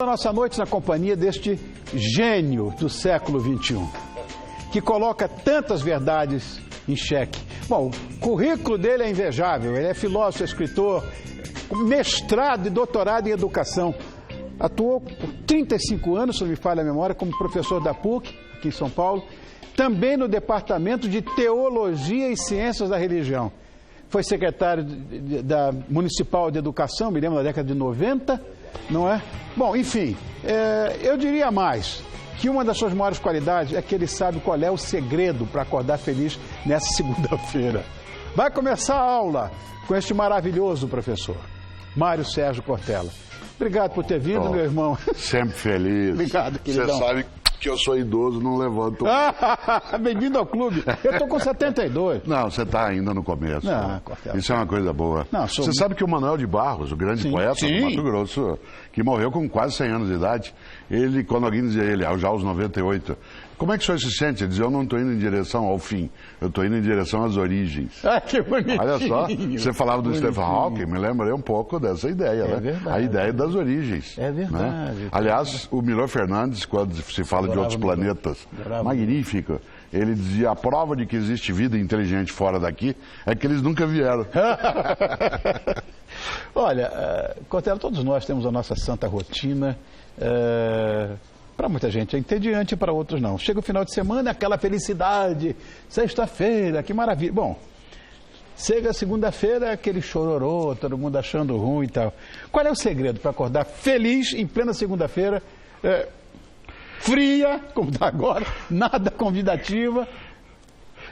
A nossa noite na companhia deste gênio do século XXI, que coloca tantas verdades em xeque. Bom, o currículo dele é invejável, ele é filósofo, escritor, mestrado e doutorado em educação. Atuou por 35 anos, se não me falha a memória, como professor da PUC, aqui em São Paulo, também no Departamento de Teologia e Ciências da Religião. Foi secretário da Municipal de Educação, me lembro, na década de 90, não é? Bom, enfim, eu diria mais, que uma das suas maiores qualidades é que ele sabe qual é o segredo para acordar feliz nessa segunda-feira. Vai começar a aula com este maravilhoso professor, Mário Sérgio Cortella. Obrigado por ter vindo, meu irmão. Sempre feliz. Obrigado, queridão. Você sabe que eu sou idoso, não levanto. Bem-vindo ao clube. Eu estou com 72. Não, você está ainda no começo. Não, Cortella. Isso é uma coisa boa. Você sabe que o Manuel de Barros, o grande poeta do Mato Grosso, que morreu com quase 100 anos de idade, ele, quando alguém dizia ele, já aos 98, como é que o senhor se sente? Ele dizia, eu não estou indo em direção ao fim, eu estou indo em direção às origens. Ah, que bonitinho. Olha só, você falava do Stephen Hawking, me lembrei um pouco dessa ideia, né? Verdade. A ideia das origens. É verdade. Né? Aliás, o Milor Fernandes, quando se fala de outros planetas, magnífico, ele dizia, a prova de que existe vida inteligente fora daqui é que eles nunca vieram. Olha, Cortella, todos nós temos a nossa santa rotina. Para muita gente é entediante, para outros não. Chega o final de semana, aquela felicidade, sexta-feira, que maravilha. Bom, chega segunda-feira, aquele chororô, todo mundo achando ruim e tal. Qual é o segredo para acordar feliz em plena segunda-feira, fria, como está agora, nada convidativa?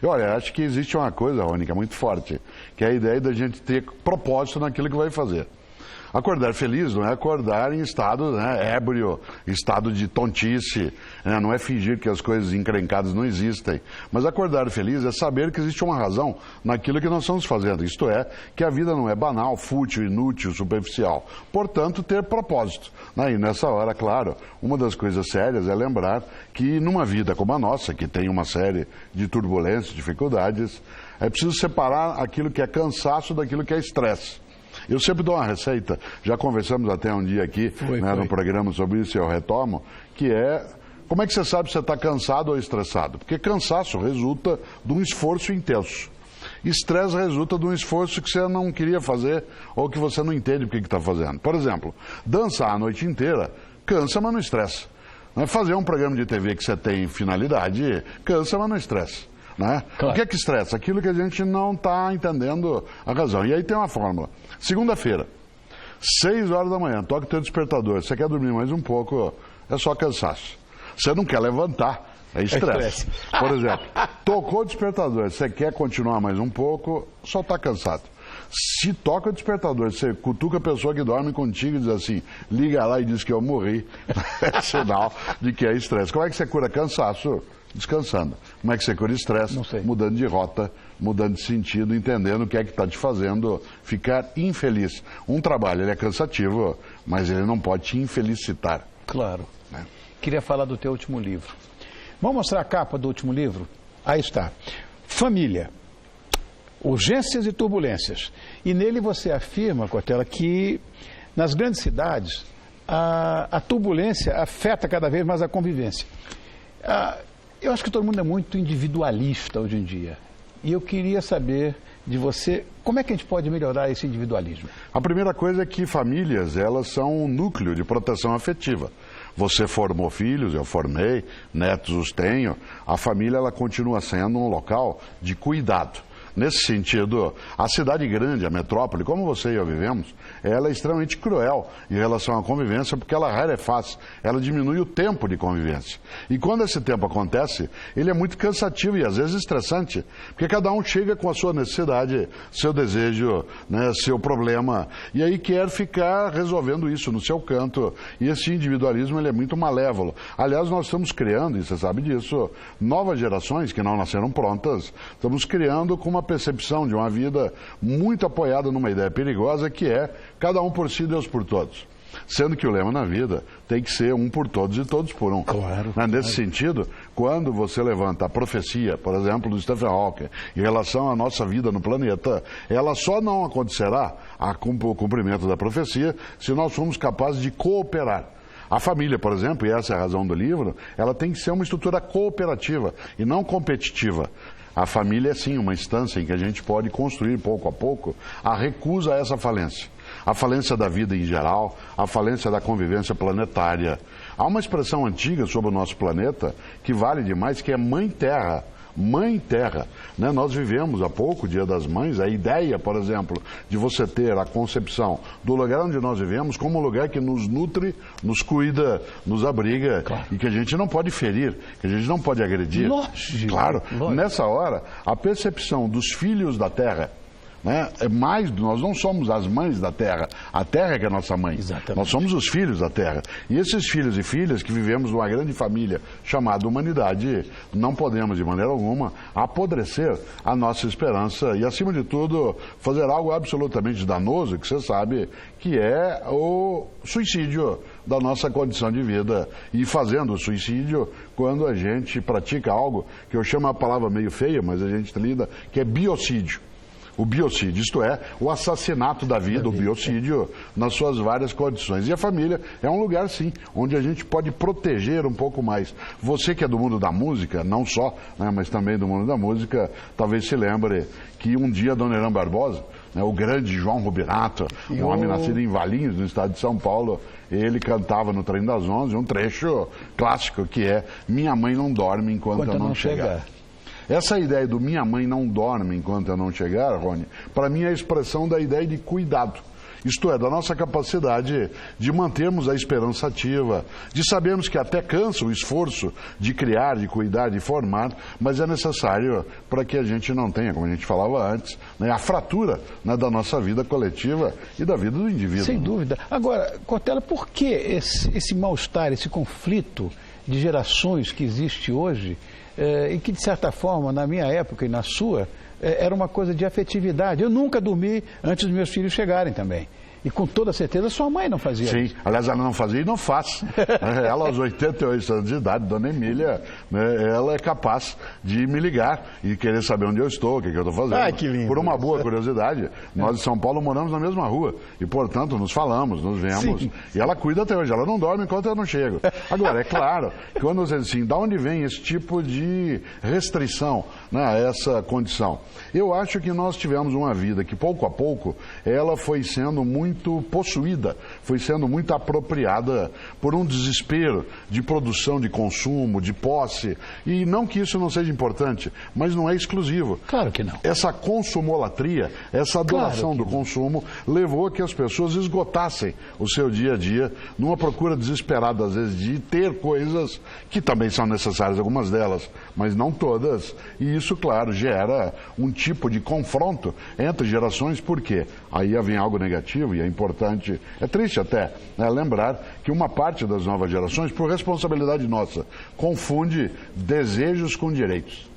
Olha, acho que existe uma coisa, Rony, que é muito forte, que é a ideia da gente ter propósito naquilo que vai fazer. Acordar feliz não é acordar em estado ébrio, estado de tontice, não é fingir que as coisas encrencadas não existem. Mas acordar feliz é saber que existe uma razão naquilo que nós estamos fazendo. Isto é, que a vida não é banal, fútil, inútil, superficial. Portanto, ter propósito. E nessa hora, claro, uma das coisas sérias é lembrar que numa vida como a nossa, que tem uma série de turbulências, dificuldades, é preciso separar aquilo que é cansaço daquilo que é estresse. Eu sempre dou uma receita, já conversamos até um dia aqui no programa sobre isso e eu retomo, que é, como é que você sabe se você está cansado ou estressado? Porque cansaço resulta de um esforço intenso. Estresse resulta de um esforço que você não queria fazer ou que você não entende porque está fazendo. Por exemplo, dançar a noite inteira cansa, mas não estressa. Fazer um programa de TV que você tem finalidade cansa, mas não estressa. Claro. O que é que estressa? Aquilo que a gente não está entendendo a razão. E aí tem uma fórmula. Segunda-feira, 6 horas da manhã, toca o teu despertador. Você quer dormir mais um pouco, é só cansaço. Você não quer levantar, é estresse. Por exemplo, tocou o despertador, você quer continuar mais um pouco, só está cansado. Se toca o despertador, você cutuca a pessoa que dorme contigo e diz assim, liga lá e diz que eu morri, é sinal de que é estresse. Como é que você cura cansaço? Descansando. Como é que você cura estresse? Mudando de rota, mudando de sentido, entendendo o que é que está te fazendo ficar infeliz. Um trabalho, ele é cansativo, mas ele não pode te infelicitar. Claro. Queria falar do teu último livro. Vamos mostrar a capa do último livro? Aí está. Família. Urgências e turbulências. E nele você afirma, Cortella, que nas grandes cidades a turbulência afeta cada vez mais a convivência. Eu acho que todo mundo é muito individualista hoje em dia. E eu queria saber de você, como é que a gente pode melhorar esse individualismo? A primeira coisa é que famílias, elas são um núcleo de proteção afetiva. Você formou filhos, eu formei, netos os tenho. A família, ela continua sendo um local de cuidado. Nesse sentido, a cidade grande, a metrópole, como você e eu vivemos, ela é extremamente cruel em relação à convivência, porque ela rarefaz, ela diminui o tempo de convivência. E quando esse tempo acontece, ele é muito cansativo e às vezes estressante, porque cada um chega com a sua necessidade, seu desejo, seu problema, e aí quer ficar resolvendo isso no seu canto. E esse individualismo, ele é muito malévolo. Aliás, nós estamos criando, e você sabe disso, novas gerações que não nasceram prontas, estamos criando com uma percepção de uma vida muito apoiada numa ideia perigosa que é cada um por si, Deus por todos. Sendo que o lema na vida tem que ser um por todos e todos por um. Claro. Nesse sentido, quando você levanta a profecia, por exemplo, do Stephen Hawking, em relação à nossa vida no planeta, ela só não acontecerá o cumprimento da profecia se nós formos capazes de cooperar. A família, por exemplo, e essa é a razão do livro, ela tem que ser uma estrutura cooperativa e não competitiva. A família é sim uma instância em que a gente pode construir pouco a pouco a recusa a essa falência. A falência da vida em geral, a falência da convivência planetária. Há uma expressão antiga sobre o nosso planeta que vale demais, que é Mãe Terra. Mãe Terra, né? Nós vivemos há pouco o Dia das Mães, a ideia, por exemplo, de você ter a concepção do lugar onde nós vivemos como um lugar que nos nutre, nos cuida, nos abriga, claro, e que a gente não pode ferir, que a gente não pode agredir. Lógico, claro, lógico. Nessa hora, a percepção dos filhos da Terra, né? Nós não somos as mães da Terra, a Terra é que é a nossa mãe. Exatamente. Nós somos os filhos da Terra. E esses filhos e filhas que vivemos numa grande família chamada humanidade, não podemos de maneira alguma apodrecer a nossa esperança e, acima de tudo, fazer algo absolutamente danoso, que você sabe que é o suicídio da nossa condição de vida. E fazendo o suicídio quando a gente pratica algo que eu chamo a palavra meio feia, mas a gente lida, que é biocídio. O biocídio, isto é, o assassinato da vida, o biocídio, nas suas várias condições. E a família é um lugar, sim, onde a gente pode proteger um pouco mais. Você que é do mundo da música, não só, né, mas também do mundo da música, talvez se lembre que um dia Dona Irã Barbosa, né, o grande João Rubinato, um homem nascido em Valinhos, no estado de São Paulo, ele cantava no Trem das 11 um trecho clássico que é Minha Mãe Não Dorme Enquanto Eu Não Chegar. Essa ideia do minha mãe não dorme enquanto eu não chegar, Rony, para mim é a expressão da ideia de cuidado. Isto é, da nossa capacidade de mantermos a esperança ativa, de sabermos que até cansa o esforço de criar, de cuidar, de formar, mas é necessário para que a gente não tenha, como a gente falava antes, né, a fratura, né, da nossa vida coletiva e da vida do indivíduo. Sem dúvida. Agora, Cortella, por que esse mal-estar, esse conflito de gerações que existe hoje, e que, de certa forma, na minha época e na sua, era uma coisa de afetividade? Eu nunca dormi antes dos meus filhos chegarem também. E com toda certeza sua mãe não fazia isso. Sim, aliás, ela não fazia e não faz. Ela, aos 88 anos de idade, Dona Emília, né, ela é capaz de me ligar e querer saber onde eu estou, o que eu estou fazendo. Ai, que lindo. Por uma boa curiosidade, nós de São Paulo moramos na mesma rua e, portanto, nos falamos, nos vemos. Sim. E ela cuida até hoje, ela não dorme enquanto eu não chego. Agora, é claro, que quando você diz assim, da onde vem esse tipo de restrição, né, a essa condição? Eu acho que nós tivemos uma vida que, pouco a pouco, ela foi sendo muito possuída, foi sendo muito apropriada por um desespero de produção, de consumo, de posse. E não que isso não seja importante, mas não é exclusivo. Claro que não. Essa consumolatria, essa adoração do consumo, levou a que as pessoas esgotassem o seu dia a dia numa procura desesperada, às vezes, de ter coisas que também são necessárias, algumas delas, mas não todas. E isso, claro, gera um tipo de confronto entre gerações, porque aí vem algo negativo e é importante, é triste até, né, lembrar que uma parte das novas gerações, por responsabilidade nossa, confunde desejos com direitos.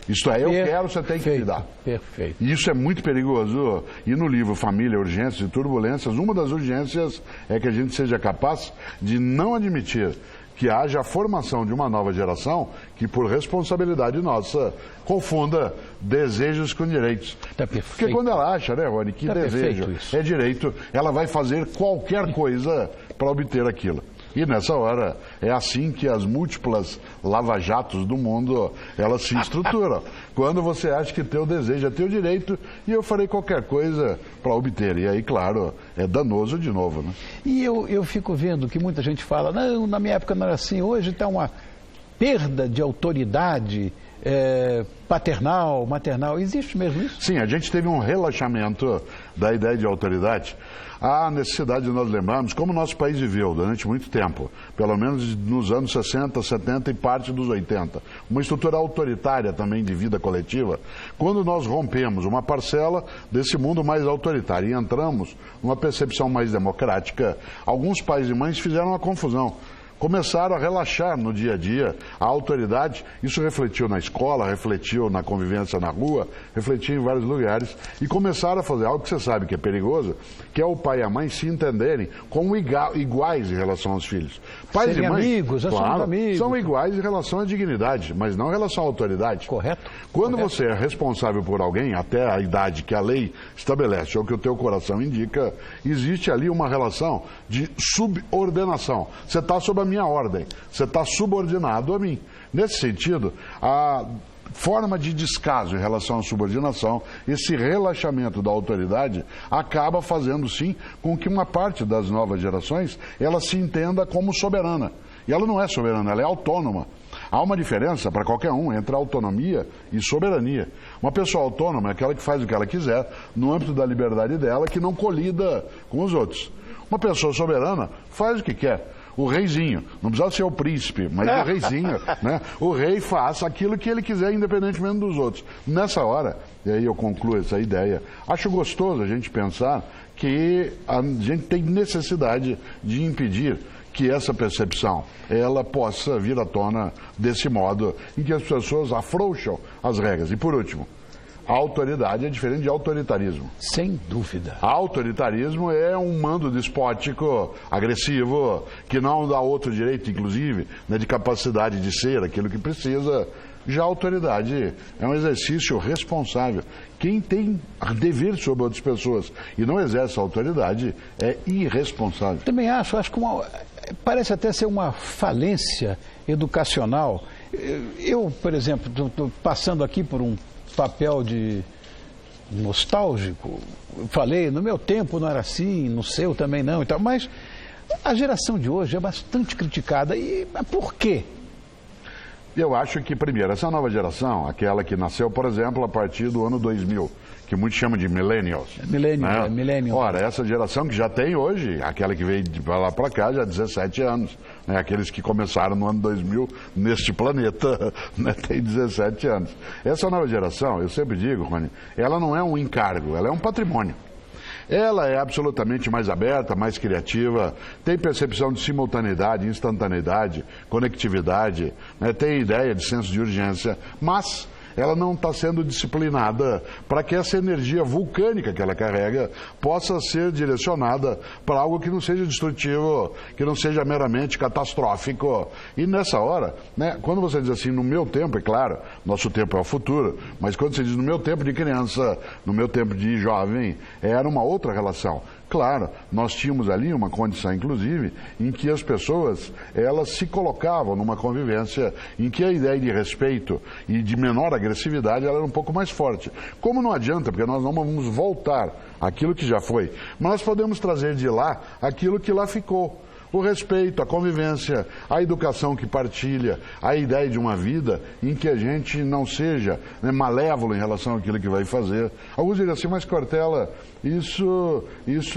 Isto é, eu quero, você tem que me dar. Perfeito. E isso é muito perigoso. E no livro Família, Urgências e Turbulências, uma das urgências é que a gente seja capaz de não admitir que haja a formação de uma nova geração que, por responsabilidade nossa, confunda desejos com direitos. Tá perfeito. Porque quando ela acha, né, Rony, que desejo é direito, ela vai fazer qualquer coisa para obter aquilo. E nessa hora, é assim que as múltiplas lava-jatos do mundo, elas se estruturam. Quando você acha que teu desejo é teu direito e eu farei qualquer coisa para obter. E aí, claro, é danoso de novo, né? E eu fico vendo que muita gente fala, não, na minha época não era assim, hoje está uma perda de autoridade paternal, maternal. Existe mesmo isso? Sim, a gente teve um relaxamento da ideia de autoridade. Há necessidade de nós lembrarmos como o nosso país viveu durante muito tempo, pelo menos nos anos 60, 70 e parte dos 80. Uma estrutura autoritária também de vida coletiva. Quando nós rompemos uma parcela desse mundo mais autoritário e entramos numa percepção mais democrática, alguns pais e mães fizeram uma confusão. começaram a relaxar no dia a dia. A autoridade, isso refletiu na escola, refletiu na convivência na rua, refletiu em vários lugares. E começaram a fazer algo que você sabe que é perigoso, que é o pai e a mãe se entenderem como iguais em relação aos filhos. Pais Serem e mães, amigos, claro, amigos. são iguais em relação à dignidade, mas não em relação à autoridade. Correto. Quando você é responsável por alguém, até a idade que a lei estabelece, ou que o teu coração indica, existe ali uma relação de subordinação. Você está sob a minha ordem, você está subordinado a mim. Nesse sentido, a forma de descaso em relação à subordinação, esse relaxamento da autoridade, acaba fazendo sim com que uma parte das novas gerações, ela se entenda como soberana. E ela não é soberana, ela é autônoma. Há uma diferença para qualquer um entre autonomia e soberania. Uma pessoa autônoma é aquela que faz o que ela quiser, no âmbito da liberdade dela, que não colida com os outros. Uma pessoa soberana faz o que quer. O reizinho, não precisa ser o príncipe, mas o reizinho, né? O rei faz aquilo que ele quiser, independentemente dos outros. Nessa hora, e aí eu concluo essa ideia, acho gostoso a gente pensar que a gente tem necessidade de impedir que essa percepção, ela possa vir à tona desse modo em que as pessoas afrouxam as regras. E por último, a autoridade é diferente de autoritarismo. Sem dúvida. Autoritarismo é um mando despótico, agressivo, que não dá outro direito, inclusive, né, de capacidade de ser aquilo que precisa. Já a autoridade é um exercício responsável. Quem tem dever sobre outras pessoas e não exerce a autoridade é irresponsável. Também acho que parece até ser uma falência educacional. Eu, por exemplo, estou passando aqui por um papel de nostálgico. Falei, no meu tempo não era assim, no seu também não e tal, mas a geração de hoje é bastante criticada. E por quê? Eu acho que, primeiro, essa nova geração, aquela que nasceu, por exemplo, a partir do ano 2000, que muitos chamam de millennials. Millennials. Ora, essa geração que já tem hoje, aquela que veio de lá para cá, já há 17 anos. Né? Aqueles que começaram no ano 2000 neste planeta, né? Tem 17 anos. Essa nova geração, eu sempre digo, Rony, ela não é um encargo, ela é um patrimônio. Ela é absolutamente mais aberta, mais criativa, tem percepção de simultaneidade, instantaneidade, conectividade, né? Tem ideia de senso de urgência, mas ela não está sendo disciplinada para que essa energia vulcânica que ela carrega possa ser direcionada para algo que não seja destrutivo, que não seja meramente catastrófico. E nessa hora, né, quando você diz assim, no meu tempo, é claro, nosso tempo é o futuro, mas quando você diz no meu tempo de criança, no meu tempo de jovem, era uma outra relação. Claro, nós tínhamos ali uma condição, inclusive, em que as pessoas, elas se colocavam numa convivência em que a ideia de respeito e de menor agressividade ela era um pouco mais forte. Como não adianta, porque nós não vamos voltar àquilo que já foi, mas nós podemos trazer de lá aquilo que lá ficou. O respeito, a convivência, a educação que partilha, a ideia de uma vida em que a gente não seja, né, malévolo em relação àquilo que vai fazer. Alguns diriam assim, mas Cortella, isso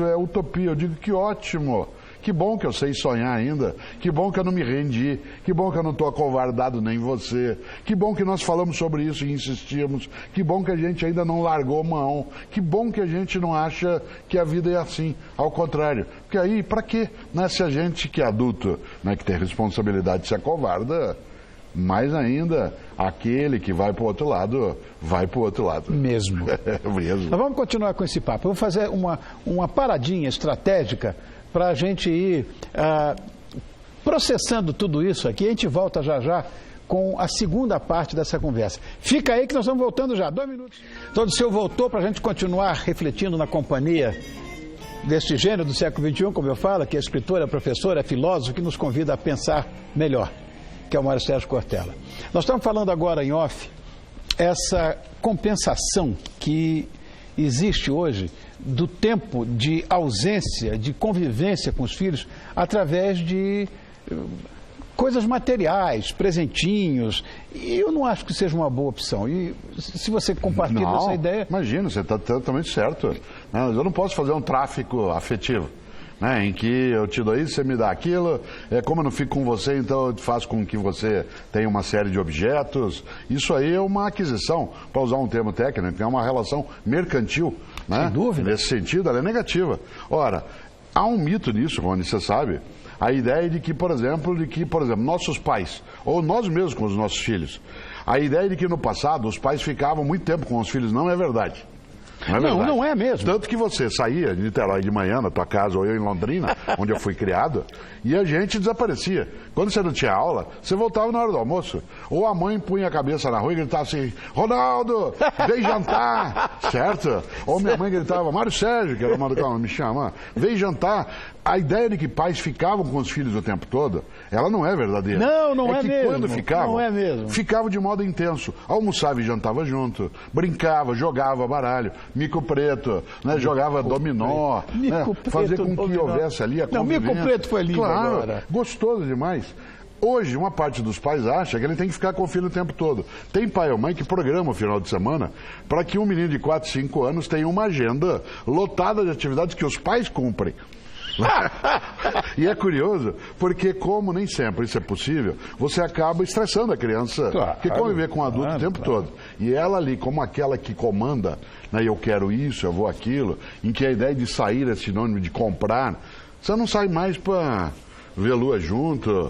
é utopia. Eu digo que ótimo. Que bom que eu sei sonhar ainda, que bom que eu não me rendi, que bom que eu não estou acovardado nem você, que bom que nós falamos sobre isso e insistimos, que bom que a gente ainda não largou mão, que bom que a gente não acha que a vida é assim, ao contrário. Porque aí, para quê? Né? Se a gente que é adulto, né, que tem responsabilidade, se acovarda, mais ainda, aquele que vai para o outro lado, vai para o outro lado. Mesmo. Mesmo. Mas vamos continuar com esse papo. Vamos fazer uma paradinha estratégica para a gente ir processando tudo isso aqui. A gente volta já já com a segunda parte dessa conversa. Fica aí que nós estamos voltando já. 2 minutos. Todo o seu voltou para a gente continuar refletindo na companhia deste gênio do século XXI, como eu falo, que é escritor, é professor, é filósofo, que nos convida a pensar melhor, que é o Mário Sérgio Cortella. Nós estamos falando agora em off essa compensação que existe hoje do tempo de ausência, de convivência com os filhos, através de coisas materiais, presentinhos. E eu não acho que seja uma boa opção. E se você compartilha essa ideia... Imagina, você está totalmente certo. Eu não posso fazer um tráfico afetivo, né, em que eu te dou isso, você me dá aquilo, como eu não fico com você, então eu faço com que você tenha uma série de objetos. Isso aí é uma aquisição, para usar um termo técnico, é uma relação mercantil. Né? Sem dúvida. Nesse sentido, ela é negativa. Ora, há um mito nisso, Rony, você sabe. A ideia de que, por exemplo, nossos pais, ou nós mesmos com os nossos filhos, a ideia de que no passado os pais ficavam muito tempo com os filhos não é verdade. Não é verdade. Não é mesmo. Tanto que você saía de Niterói de manhã na tua casa, ou eu em Londrina, onde eu fui criado, e a gente desaparecia. Quando você não tinha aula, você voltava na hora do almoço. Ou a mãe punha a cabeça na rua e gritava assim, Ronaldo, vem jantar, certo? Ou minha mãe gritava, Mário Sérgio, que era uma do me chama, vem jantar. A ideia de que pais ficavam com os filhos o tempo todo, ela não é verdadeira. Não é que mesmo. Quando ficavam, não é mesmo. Ficavam de modo intenso. Almoçava e jantava junto, brincava, jogava baralho, mico preto, né, jogava dominó, né, fazia com que houvesse ali a convivência. Não, mico preto foi lindo agora. Gostoso demais. Hoje, uma parte dos pais acha que ele tem que ficar com o filho o tempo todo. Tem pai ou mãe que programa o final de semana para que um menino de 4, 5 anos tenha uma agenda lotada de atividades que os pais cumprem. E é curioso, porque como nem sempre isso é possível, você acaba estressando a criança, que conviver com o adulto o tempo todo. E ela ali, como aquela que comanda, né, eu quero isso, eu vou aquilo, em que a ideia de sair é sinônimo de comprar, você não sai mais para ver lua junto,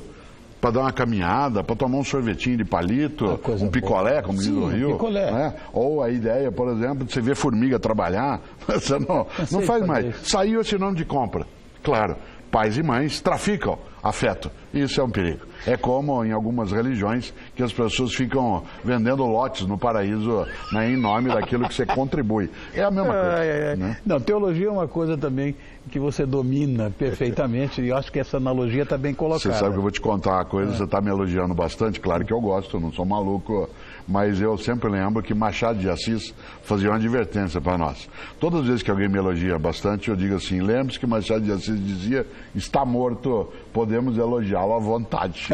para dar uma caminhada, para tomar um sorvetinho de palito, um picolé, como diz o Rio. Picolé. Né? Ou a ideia, por exemplo, de você ver formiga trabalhar, você não faz mais. Saiu esse nome de compra. Claro, pais e mães traficam afeto. Isso é um perigo. É como em algumas religiões que as pessoas ficam vendendo lotes no paraíso, né, em nome daquilo que você contribui. É a mesma coisa. Né? Não, teologia é uma coisa também que você domina perfeitamente e eu acho que essa analogia está bem colocada. Você sabe que eu vou te contar uma coisa, você está me elogiando bastante, claro que eu gosto, eu não sou maluco, mas eu sempre lembro que Machado de Assis fazia uma advertência para nós. Todas as vezes que alguém me elogia bastante, eu digo assim, lembre-se que Machado de Assis dizia, está morto, podemos elogiá-lo à vontade.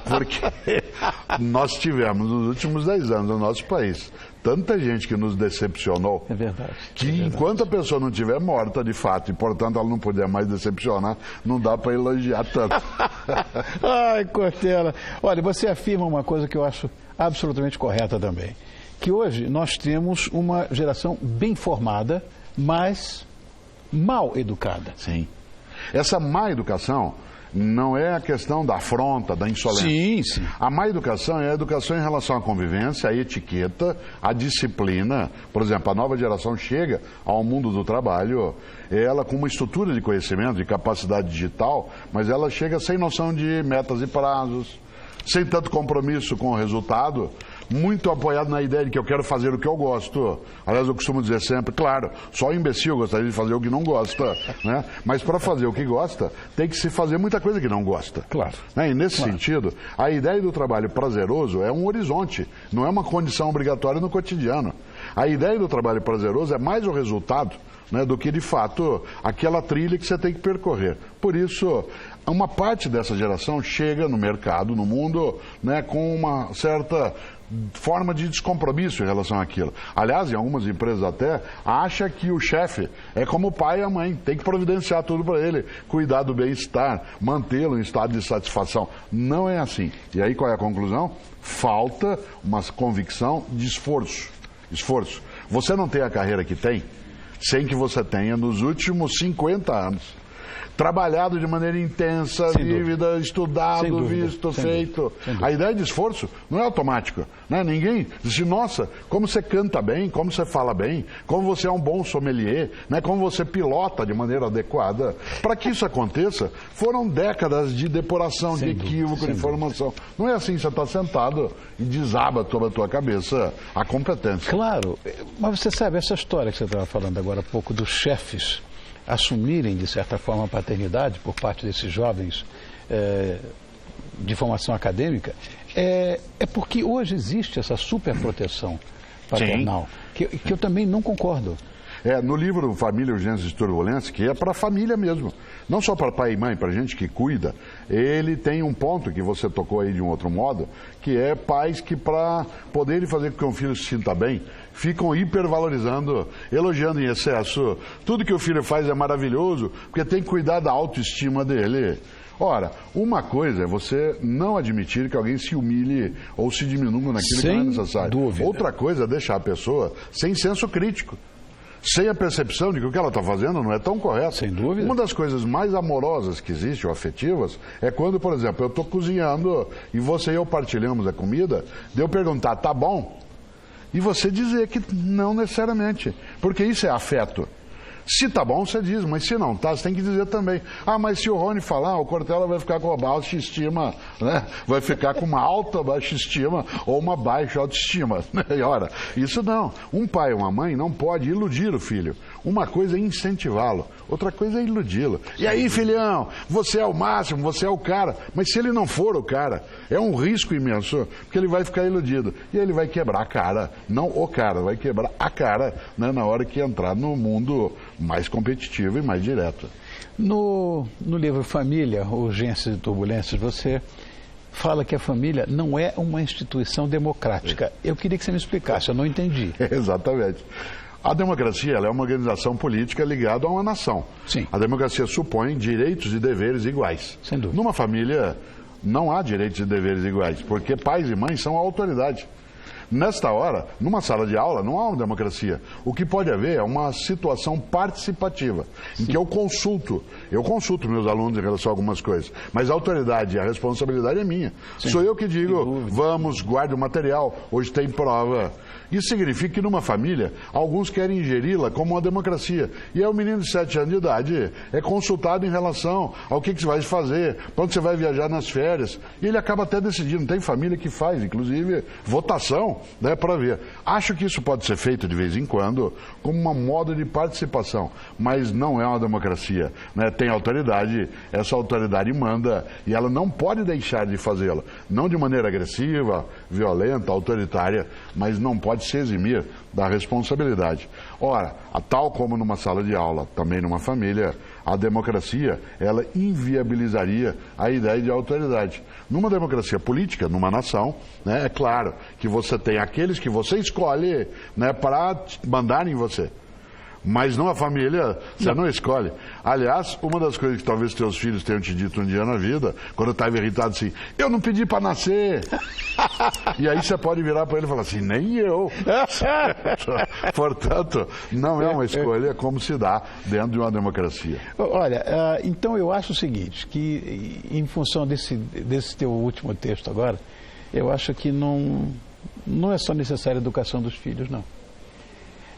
Porque nós tivemos nos últimos 10 anos no nosso país tanta gente que nos decepcionou. É verdade. Que enquanto a pessoa não estiver morta de fato e portanto ela não puder mais decepcionar, não dá para elogiar tanto. Ai, Cortella. Olha, você afirma uma coisa que eu acho absolutamente correta também. Que hoje nós temos uma geração bem formada, mas mal educada. Sim. Essa má educação não é a questão da afronta, da insolência. Sim, sim. A má educação é a educação em relação à convivência, à etiqueta, à disciplina. Por exemplo, a nova geração chega ao mundo do trabalho, ela com uma estrutura de conhecimento, de capacidade digital, mas ela chega sem noção de metas e prazos, sem tanto compromisso com o resultado, muito apoiado na ideia de que eu quero fazer o que eu gosto. Aliás, eu costumo dizer sempre, claro, só o imbecil gostaria de fazer o que não gosta, né? Mas para fazer o que gosta, tem que se fazer muita coisa que não gosta. Claro. Né? E nesse sentido, a ideia do trabalho prazeroso é um horizonte, não é uma condição obrigatória no cotidiano. A ideia do trabalho prazeroso é mais o resultado, né, do que de fato aquela trilha que você tem que percorrer. Por isso, uma parte dessa geração chega no mercado, no mundo, né, com uma certa forma de descompromisso em relação àquilo. Aliás, em algumas empresas até, acha que o chefe é como o pai e a mãe, tem que providenciar tudo para ele, cuidar do bem-estar, mantê-lo em estado de satisfação. Não é assim. E aí qual é a conclusão? Falta uma convicção de esforço. Esforço. Você não tem a carreira que tem sem que você tenha, nos últimos 50 anos, trabalhado de maneira intensa, vívida, estudado, visto, feito. A ideia de esforço não é automática. Né? Ninguém diz, nossa, como você canta bem, como você fala bem, como você é um bom sommelier, né? Como você pilota de maneira adequada. Para que isso aconteça, foram décadas de depuração, de equívoco, de informação. Não é assim, você está sentado e desaba toda a tua cabeça a competência. Claro, mas você sabe, essa história que você estava falando agora há pouco dos chefes assumirem, de certa forma, a paternidade por parte desses jovens de formação acadêmica, é porque hoje existe essa superproteção paternal, que eu também não concordo. No livro Família, Urgências e Turbulências, que é para a família mesmo, não só para pai e mãe, para gente que cuida, ele tem um ponto que você tocou aí de um outro modo, que é pais que, para poderem fazer com que um filho se sinta bem, ficam hipervalorizando, elogiando em excesso. Tudo que o filho faz é maravilhoso, porque tem que cuidar da autoestima dele. Ora, uma coisa é você não admitir que alguém se humilhe ou se diminua naquilo que não é necessário. Dúvida. Outra coisa é deixar a pessoa sem senso crítico. sem a percepção de que o que ela está fazendo não é tão correto. Sem dúvida. Uma das coisas mais amorosas que existe, ou afetivas, é quando, por exemplo, eu estou cozinhando e você e eu partilhamos a comida, de eu perguntar, tá bom? E você dizer que não necessariamente, porque isso é afeto. Se tá bom, você diz, mas se não tá, você tem que dizer também. Ah, mas se o Rony falar, o Cortella vai ficar com uma baixa estima, né? Vai ficar com uma alta baixa estima ou uma baixa autoestima. E ora, isso não. Um pai ou uma mãe não pode iludir o filho. Uma coisa é incentivá-lo, outra coisa é iludi-lo. E aí, filhão, você é o máximo, você é o cara. Mas se ele não for o cara, é um risco imenso, porque ele vai ficar iludido. E ele vai quebrar a cara, não o cara, vai quebrar a cara, né, na hora que entrar no mundo mais competitivo e mais direto. No livro Família, Urgências e Turbulências, você fala que a família não é uma instituição democrática. Eu queria que você me explicasse, eu não entendi. Exatamente. A democracia ela é uma organização política ligada a uma nação. Sim. A democracia supõe direitos e deveres iguais. Sem dúvida. Numa família não há direitos e deveres iguais, porque pais e mães são a autoridade. Nesta hora, numa sala de aula, não há uma democracia. O que pode haver é uma situação participativa, em que eu consulto meus alunos em relação a algumas coisas, mas a autoridade e a responsabilidade é minha. Sim. Sou eu que digo, vamos, guarde o material, hoje tem prova. Isso significa que numa família, alguns querem ingeri-la como uma democracia. E aí o menino de 7 anos de idade é consultado em relação ao que você vai fazer, para onde você vai viajar nas férias. E ele acaba até decidindo. Tem família que faz, inclusive, votação, né, para ver. Acho que isso pode ser feito de vez em quando como uma moda de participação, mas não é uma democracia, né? Tem autoridade, essa autoridade manda e ela não pode deixar de fazê-la. Não de maneira agressiva, violenta, autoritária, mas não pode se eximir da responsabilidade. Ora, tal como numa sala de aula, também numa família, a democracia, ela inviabilizaria a ideia de autoridade. Numa democracia política, numa nação, né, é claro que você tem aqueles que você escolhe, né, para mandar em você. Mas numa família, você não escolhe. Aliás, uma das coisas que talvez teus filhos tenham te dito um dia na vida, quando eu estava irritado assim, eu não pedi para nascer. E aí você pode virar para ele e falar assim, nem eu. Portanto, não é uma escolha como se dá dentro de uma democracia. Olha, então eu acho o seguinte, que em função desse teu último texto agora, eu acho que não é só necessária a educação dos filhos, não.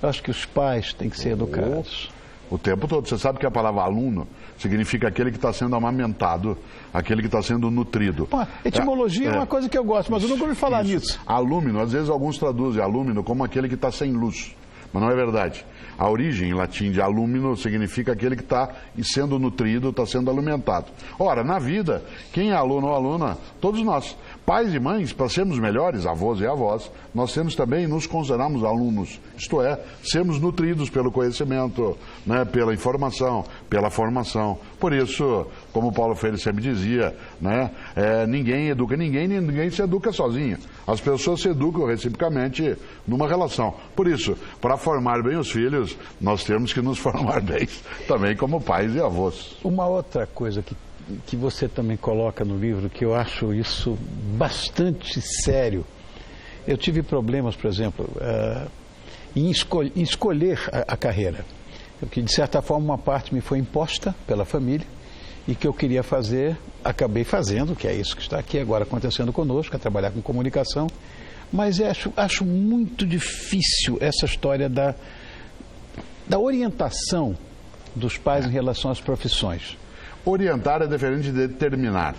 Eu acho que os pais têm que ser educados. O tempo todo. Você sabe que a palavra aluno significa aquele que está sendo amamentado, aquele que está sendo nutrido. Pô, etimologia é uma coisa que eu gosto, mas eu nunca ouvi falar nisso. Alúmino, às vezes alguns traduzem alúmino como aquele que está sem luz, mas não é verdade. A origem em latim de alúmino significa aquele que está sendo nutrido, está sendo alimentado. Ora, na vida, quem é aluno ou aluna? Todos nós. Pais e mães, para sermos melhores, avós e avós, nós temos também nos considerarmos alunos, isto é, sermos nutridos pelo conhecimento, né, pela informação, pela formação. Por isso, como Paulo Freire sempre dizia, né, ninguém educa ninguém, ninguém se educa sozinho. As pessoas se educam reciprocamente numa relação. Por isso, para formar bem os filhos, nós temos que nos formar bem também como pais e avós. Uma outra coisa que você também coloca no livro, que eu acho isso bastante sério. Eu tive problemas, por exemplo, em escolher a carreira. Que, de certa forma, uma parte me foi imposta pela família e que eu queria fazer, acabei fazendo, que é isso que está aqui agora acontecendo conosco, é trabalhar com comunicação. Mas acho muito difícil essa história da orientação dos pais em relação às profissões. Orientar é diferente de determinar.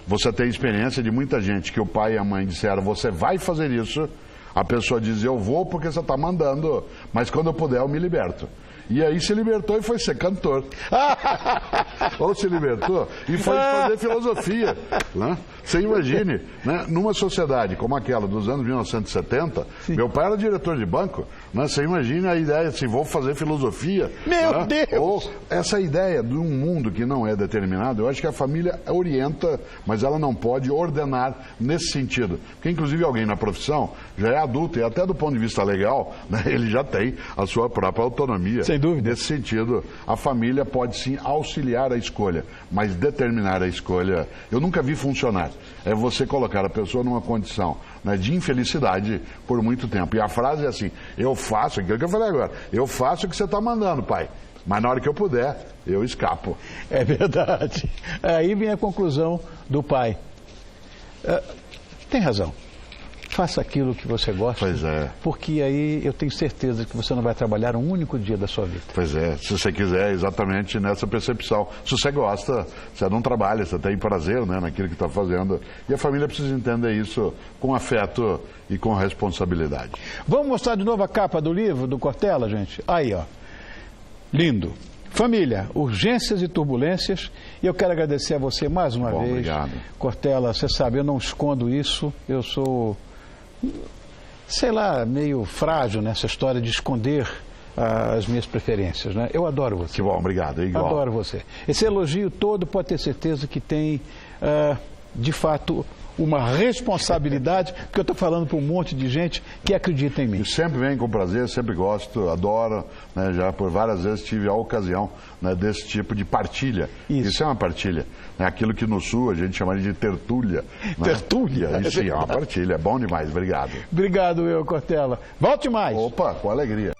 Você tem experiência de muita gente que o pai e a mãe disseram, você vai fazer isso, a pessoa diz, eu vou porque você está mandando, mas quando eu puder eu me liberto. E aí se libertou e foi ser cantor. Ou se libertou e foi fazer filosofia. Né? Você imagine, né? Numa sociedade como aquela dos anos 1970, sim, meu pai era diretor de banco, né? Você imagine a ideia assim, vou fazer filosofia. Meu Deus! Ou essa ideia de um mundo que não é determinado, eu acho que a família orienta, mas ela não pode ordenar nesse sentido. Porque inclusive alguém na profissão já é adulto e até do ponto de vista legal, né? Ele já tem a sua própria autonomia. Sem dúvida. Nesse sentido, a família pode sim auxiliar a escolha, mas determinar a escolha, eu nunca vi funcionar. É você colocar a pessoa numa condição, né, de infelicidade por muito tempo. E a frase é assim, eu faço aquilo que eu falei agora. Eu faço o que você está mandando, pai. Mas na hora que eu puder, eu escapo. É verdade. Aí vem a conclusão do pai. Tem razão. Faça aquilo que você gosta. Pois é. Porque aí eu tenho certeza que você não vai trabalhar um único dia da sua vida. Pois é, se você quiser, exatamente nessa percepção. Se você gosta, você não trabalha, você tem prazer, né, naquilo que está fazendo. E a família precisa entender isso com afeto e com responsabilidade. Vamos mostrar de novo a capa do livro do Cortella, gente? Aí, ó. Lindo. Família, urgências e turbulências. E eu quero agradecer a você mais uma vez. Obrigado. Cortella, você sabe, eu não escondo isso. Eu sou, sei lá, meio frágil nessa história de esconder as minhas preferências, né? Eu adoro você. Que bom, obrigado. Igual. Adoro você. Esse elogio todo pode ter certeza que tem, de fato, uma responsabilidade, porque eu estou falando para um monte de gente que acredita em mim. Eu sempre venho com prazer, sempre gosto, adoro, né, já por várias vezes tive a ocasião, né, desse tipo de partilha. Isso é uma partilha. Né, aquilo que no Sul a gente chama de tertúlia. Né? Tertúlia? Isso é uma partilha, é bom demais, obrigado. Obrigado, Cortella. Volte mais. Opa, com alegria.